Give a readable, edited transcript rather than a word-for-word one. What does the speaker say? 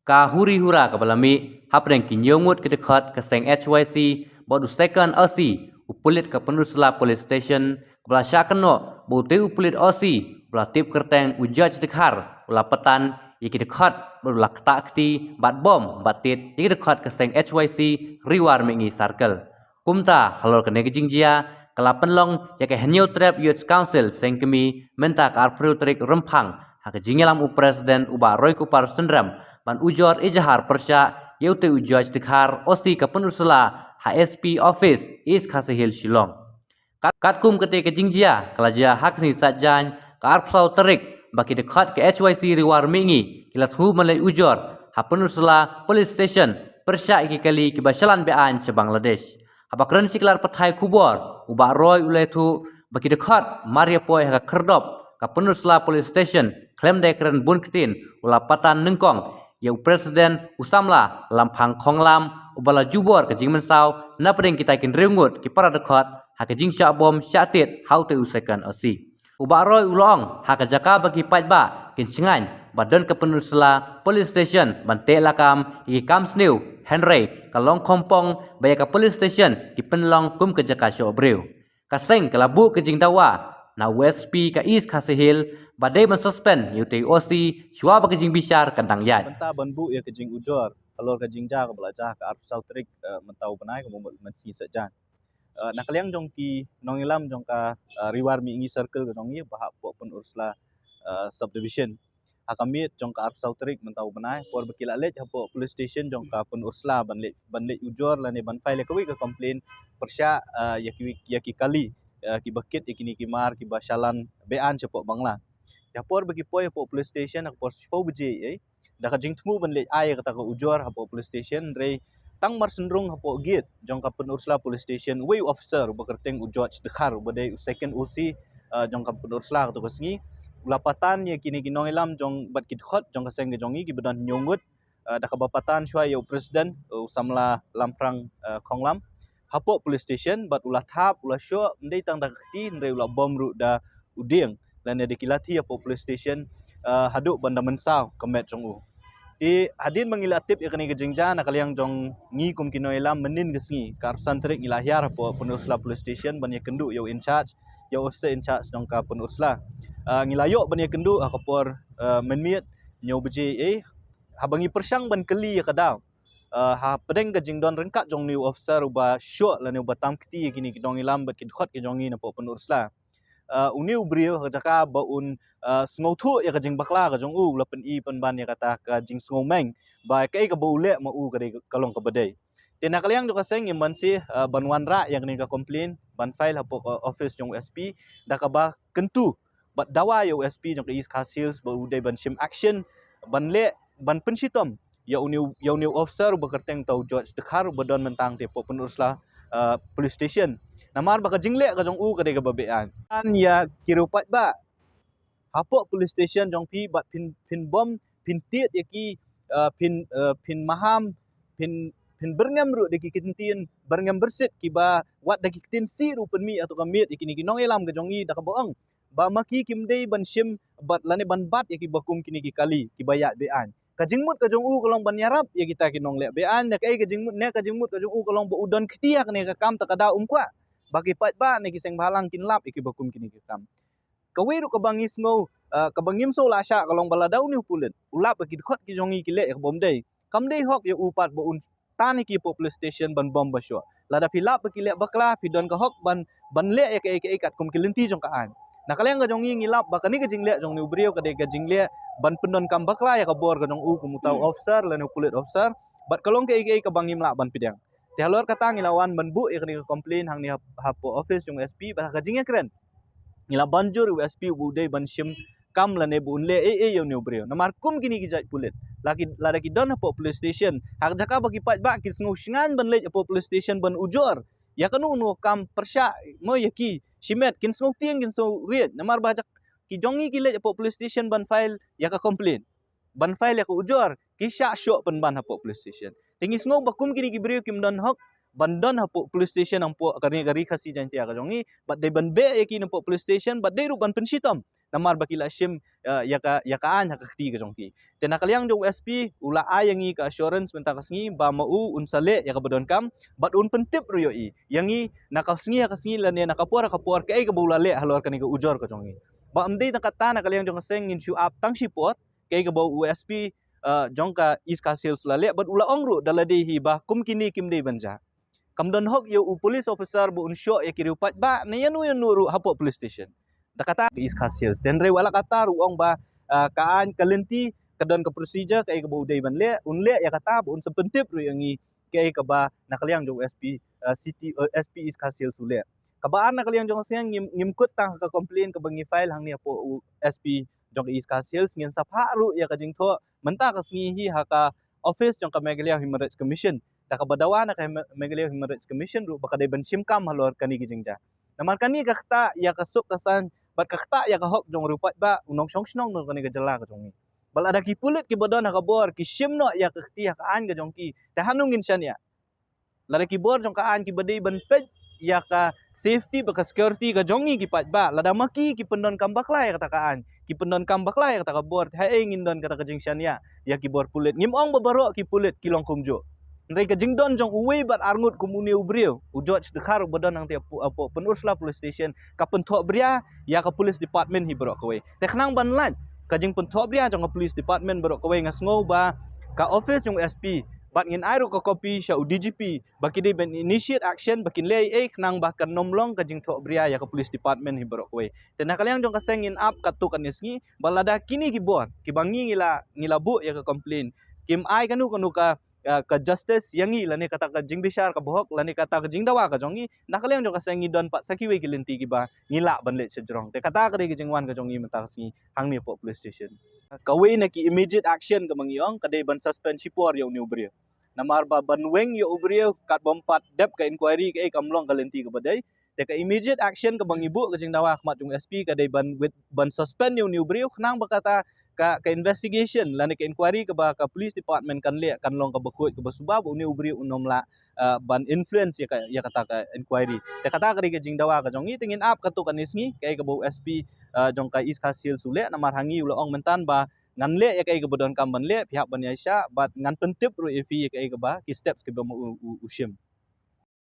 Ka huri hura ka balami hapreng kinyongut ke dekat ke seng HYC bodu second OC upulit ke penusla police station kepala syakeno bodu upulit OC bela tip kerteng ujaj dekhar ula petan iki dekat bela ketakti bat bom batit iki dekat ke seng HYC riwar mengi circle kumta halor ke negijingjia kelapen long ya ke henyo trap youth council seng kemi menta ka arpru trik rempang hak jingelam u presiden uba roy kupar sendram ban ujor ijahar persya yaute ujaj dekhar osi ke penusla HSP office is Kasihil Shillong katkum kete ke jingjia kelajia hak ni sajan ke arpsau terik baki dekat ke HYC riwar mengi kilat hu malai ujor ha penusla police station persya iki kali ke basyalan bean ce Bangladesh Habakran siklar pathai kubor uba roy uletu baki dekat Maria Poi ha kerdop ka penusla police station klaim dekren bunketin ulapatan nengkong ya presiden usamla lampang khonglam ubala jubor ke jingmen saw na pedeng kita kin rengut ki para dekat ha ke jing sya bom syatit haute usekan osi uba roy ulong ha ke jaka bagi patba kin singan badan ke penusla police station bante lakam iki kam snew Henry kalong kompong baya ka police station di penlong kum ke jaka syo breu kaseng kelabu ke jing dawa na USP ka East Kasihil badai mensuspend UTI OC syua bagi jing bisyar kandang yad benta banbu ya ke jing ujor kalor ke jing ja ke belajar ke arp sautrik mentau benai ke momot mensi sejan nak kaliang jong ki nongilam jong ka riwar mi ingi circle ke jong bahak po pun ursla subdivision akamit jong ka arp sautrik mentau benai por bekila lej hapo police station jong ka pun ursla banlej ujor lani ban file ke ke complain persya ya ki kali ki bakit ikini ki mar ki basyalan bean cepo bangla ya por bagi poi hapo police station hapo spo beje dah ka jing tmu banlej ai kata ka ujor hapo police station re tang mar sendrung hapo gate jong ka pun ursla police station way officer bekerteng ujoj dekhar badai second OC jong ka pun ursla to kesngi ulapatan ya kini kinong ilam jong bat kit khot jong ka seng jongi ki bedan nyongut dah ka bapatan syua ya presiden usamla lamprang khonglam hapo police station bat ulah thap ulah syo ndai tang dak ti ndai ulah bom ru da uding dan ya dikilati hapo police station haduk banda mensau kemet jong u di hadin mengilatip ya kini kejingja nak kaliang jong ngi kum kino ilam menin gesngi karsan trik ngilahyar hapo penusla police station ban ya kendu yo in charge yo officer in charge jong ka penusla ngilayok ban ya kendu akapor menmiet nyo beje habangi persyang ban keli ya kadau ha pedeng ke jingdon rengkat jong new officer uba syok la new batam kti kini kidong ilam bat kidkhot ke jongi na po penusla uniu brio jaka baun sngo thu ya ka jing bakla ka jong u la pen i pen ban ya kata ka jing sngo meng ba kai ka bole ma u ka kalong ka badai tena kaliang jo ka seng iman si banwan ra yang ni ka complain ban file hapo office jong SP da ka ba kentu bat dawa yo SP jong ka East Kasihil ba udai ban shim action ban le ban pensitom ya uniu officer bekerteng tau George dekhar badon mentang te po penusla police station namar baka jingle ka jong u ka de babean an ya kirupat ba hapo police station jong pi bat pin bom pin tiet yaki pin maham pin berngam ru de kitintin berngam bersit kiba wat de kitin si ru penmi atau kamit ikini kinong elam ka jong i da ka boong ba maki kimdei ban shim bat lane ban bat yaki bakum kini ki kali kibaya bean kajingmut ka jong u kalong ban yarap ya kita kinong le bean ya kai kajingmut ne kajingmut ka jong u kalong bo udon kitiak ne ka kam ta kada kwa bagi pat ba ne kiseng balang kinlap iki bakum kini kam kawiru ka bangis ngo ka bangim so la sha kalong bala daw ni pulen ulap ki khot ki jongi ki le bom dei kam dei hok ya upat bo un tan ki police station ban bom ba syo lada pilap ki le bakla pi don ka hok ban le ya ka ikat kum kilenti jong ka an na kaleng ka jongi ngilap ba kani ka jingle jong ni brio ka de ka jingle ban pendon kam bakla ya ka bor ka jong u kum tau officer la ni pulit officer bat kalong ka ka bangim la ban pidang te halor kata ngilawan ban bu ya ka complain hang ni hapo office jong SP ba ka jinge keren ngila banjur USP budai ban shim kam la ne bun le yo ne brio namar kum kini ki jai pulit lagi lada ki don hapo police station hak jaka bagi pat ba ki sngu shingan ban le hapo police station ban ujor ya kanu no kam persya mo yaki shimet kin sngu tieng kin so riet namar ba jak ki jongi ki le hapo police station ban file ya ka complain ban file ya ka ujor ki sya syok pen ban hapo police station tingis sngu bakum kini ki brio kim don hok bandon hapo police station ang po kari kasi jantia ka jongi but they ban be yaki na po police station but they ru ban pensitom namar bakila shim ya ka an hakti ka jongki te nakaliang jong SP ula ayangi ka assurance menta kasngi ba mau unsale ya ka bodon kam bat un pentip ruyo i yangi nakasngi kasngi lane nakapor ke ka bula le halor kani ka ujor ka jongi ba amdei nakata nakaliang jong seng in shu up tang shipot ke ka bau USP jongka iska sales lale bat ula ongru dalade hi ba kum kini kim dei banja kamdon hok yo u police officer bu unsyo ya kiri upat ba na yanu ru hapo police station da kata iska sales den re wala kata ru ong ba kaan kalenti kadon ka procedure kay ka bu dei ban le unle ya kata bu un sepentip ru yangi kay ka ba nakaliang jong SP city SP iska sales ule kabaan nakaliang jong siang ngimkut tang ka complain ka bangi file hang ni po SP jong iska sales ngin sapha ru ya ka jingtho menta ka singi ha ka office jong ka Meghalaya Human Rights Commission da ka badawa na kay Meghalaya Human Rights Commission ru baka day ban simkam halor kani gijingja namar kani ka kata ya ka suk kasan bat ka kata ya ka hok jong rupat ba unong song snong no kani ka jala ka jongi bal ada ki pulit ki bodon ka bor ki simno ya ka kti ka an ka jongki ta hanungin sian ya lada ki bor jong ka an ki badai ban pej ya ka safety baka security ka jongi ki pat ba lada maki ki pendon kambak lai kata ka an ki pendon kambak lai kata ka bor ha ngin don kata ka jing sian ya ki bor pulit ngim ong babaro ki pulit ki long kumjo ndai ka jingdon jong uwe bat arngut komune ubrio u George de khar bodon nang te apo penursla police station ka penthok bria ya ka police department hi bro kowe te khnang ban lan ka jing penthok bria jong ka police department bro kowe ngasngo ba ka office jong SP bat ngin airu ka copy sha u DGP baki de ben initiate action bakin le khnang ba kan nomlong ka jing thok bria ya ka police department hi bro kowe te nakaliang jong ka sengin up ka tu kan nisngi balada kini ki bon ki bangi ngila bu ya ka complain kim ai kanu ka ka justice yangi lani kata ka jing bishar ka bohok lani kata ka jing dawa ka jongi nakaliang jong ka sengi don pat sakiwe kilenti ki ba ngila banlet sejrong te kata ka de jing wan ka jongi menta si hangni po police station ka we na ki immediate action ka mangiong ka de ban suspend sipor yo ni ubrio namar ba banweng yo ubrio kat bompat dep ka inquiry ka kamlong kalenti ka badai te ka immediate action ka bangibu ka jing dawa khmat jong SP ka de ban suspend yo ni ubrio khnang ba kata ka investigation lani ka inquiry ka ba ka police department kan le kan long ka bakut ka basubab uni ubri unom la ban influence ya kata ka inquiry te kata ka ri jing dawa ka jongi tingin up ka to kanisngi kay ka bo SP jong ka iska sil sule namar hangi ulo ong mentan ba ngan le ya kay ka bodon kam ban le pihak ban yaisha bat ngan pentip ru ifi kay ka ba ki steps ka ba ushim